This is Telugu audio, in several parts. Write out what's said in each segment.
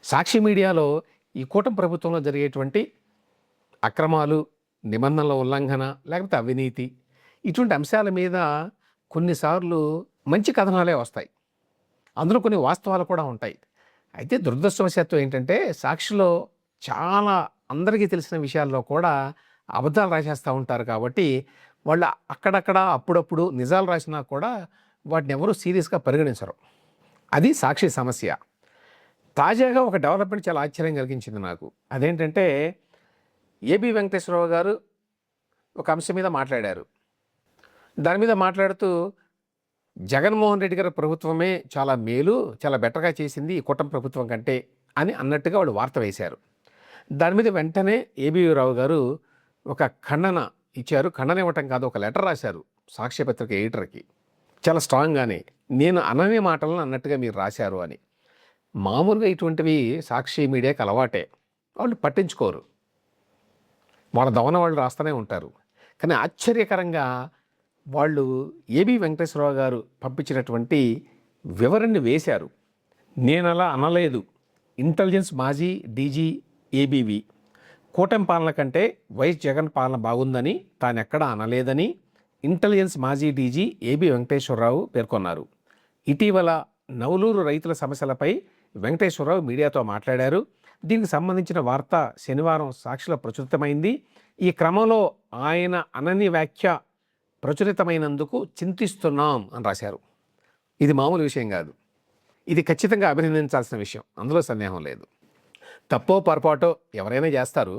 సాక్షి మీడియాలో ఈ కూటమి ప్రభుత్వంలో జరిగేటువంటి అక్రమాలు, నిబంధనల ఉల్లంఘన, లేకపోతే అవినీతి ఇటువంటి అంశాల మీద కొన్నిసార్లు మంచి కథనాలే వస్తాయి. అందులో కొన్ని వాస్తవాలు కూడా ఉంటాయి. అయితే దురదృష్టవశాత్తు ఏంటంటే సాక్షిలో చాలా అందరికీ తెలిసిన విషయాల్లో కూడా అబద్ధాలు రాసేస్తూ ఉంటారు. కాబట్టి వాళ్ళు అక్కడక్కడ అప్పుడప్పుడు నిజాలు రాసినా కూడా వాటిని ఎవరూ సీరియస్గా పరిగణించరు. అది సాక్షి సమస్య. తాజాగా ఒక డెవలప్మెంట్ చాలా ఆశ్చర్యం కలిగించింది నాకు. అదేంటంటే ఏబి వెంకటేశ్వరరావు గారు ఒక అంశం మీద మాట్లాడారు. దాని మీద మాట్లాడుతూ జగన్మోహన్ రెడ్డి గారి ప్రభుత్వమే చాలా మేలు, చాలా బెటర్గా చేసింది ఈ కూటమి ప్రభుత్వం కంటే అని అన్నట్టుగా వాళ్ళు వార్త వేశారు. దాని మీద వెంటనే ఏబి రావు గారు ఒక ఖండన ఇచ్చారు. ఖండన ఇవ్వటం కాదు, ఒక లెటర్ రాశారు సాక్షి పత్రిక ఎడిటర్కి. చాలా స్ట్రాంగ్గానే నేను అనని మాటలను అన్నట్టుగా మీరు రాశారు అని. మామూలుగా ఇటువంటివి సాక్షి మీడియాకి అలవాటే, వాళ్ళు పట్టించుకోరు, వాళ్ళ దవన వాళ్ళు రాస్తూనే ఉంటారు. కానీ ఆశ్చర్యకరంగా వాళ్ళు ఏబి వెంకటేశ్వరరావు గారు పంపించినటువంటి వివరణని వేశారు. నేను అలా అనలేదు. ఇంటెలిజెన్స్ మాజీ డీజీ ఏబీవి కూటమి పాలన కంటే వైఎస్ జగన్ పాలన బాగుందని తానెక్కడా అనలేదని ఇంటెలిజెన్స్ మాజీ డీజీ ఏబి వెంకటేశ్వరరావు పేర్కొన్నారు. ఇటీవల నవలూరు రైతుల సమస్యలపై వెంకటేశ్వరరావు మీడియాతో మాట్లాడారు. దీనికి సంబంధించిన వార్త శనివారం సాక్షిలో ప్రచురితమైంది. ఈ క్రమంలో ఆయన అనని వ్యాఖ్య ప్రచురితమైనందుకు చింతిస్తున్నాం అని రాశారు. ఇది మామూలు విషయం కాదు. ఇది ఖచ్చితంగా అభినందించాల్సిన విషయం, అందులో సందేహం లేదు. తప్పో పొరపాటో ఎవరైనా చేస్తారు,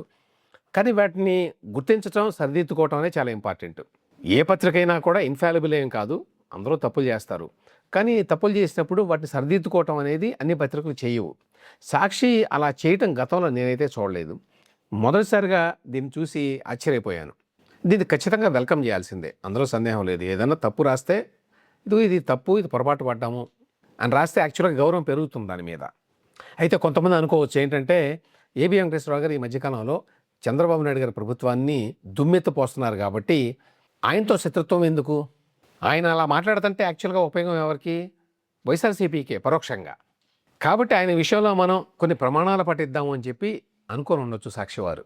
కానీ వాటిని గుర్తించడం, సరిదిద్దుకోవటం అనేది చాలా ఇంపార్టెంట్. ఏ పత్రికైనా కూడా ఇన్ఫాలిబుల్ ఏం కాదు, అందరూ తప్పులు చేస్తారు. కానీ తప్పులు చేసినప్పుడు వాటిని సరిదిద్దుకోవటం అనేది అన్ని పత్రికలు చేయవు. సాక్షి అలా చేయటం గతంలో నేనైతే చూడలేదు. మొదటిసారిగా దీన్ని చూసి ఆశ్చర్యపోయాను. దీన్ని ఖచ్చితంగా వెల్కమ్ చేయాల్సిందే, అందులో సందేహం లేదు. ఏదైనా తప్పు రాస్తే ఇది తప్పు, ఇది పొరపాటు పడ్డాము అని రాస్తే యాక్చువల్గా గౌరవం పెరుగుతుంది దాని మీద. అయితే కొంతమంది అనుకోవచ్చు ఏంటంటే ఏబి వెంకటేశ్వరరావు గారు ఈ మధ్యకాలంలో చంద్రబాబు నాయుడు గారి ప్రభుత్వాన్ని దుమ్మెత్తిపోస్తున్నారు కాబట్టి ఆయనతో శత్రుత్వం ఎందుకు? ఆయన అలా మాట్లాడుతుంటే యాక్చువల్గా ఉపయోగం ఎవరికి? వైఎస్ఆర్సీపీకే పరోక్షంగా. కాబట్టి ఆయన విషయంలో మనం కొన్ని ప్రమాణాలు పట్టిద్దాము అని చెప్పి అనుకొని ఉండొచ్చు సాక్షివారు.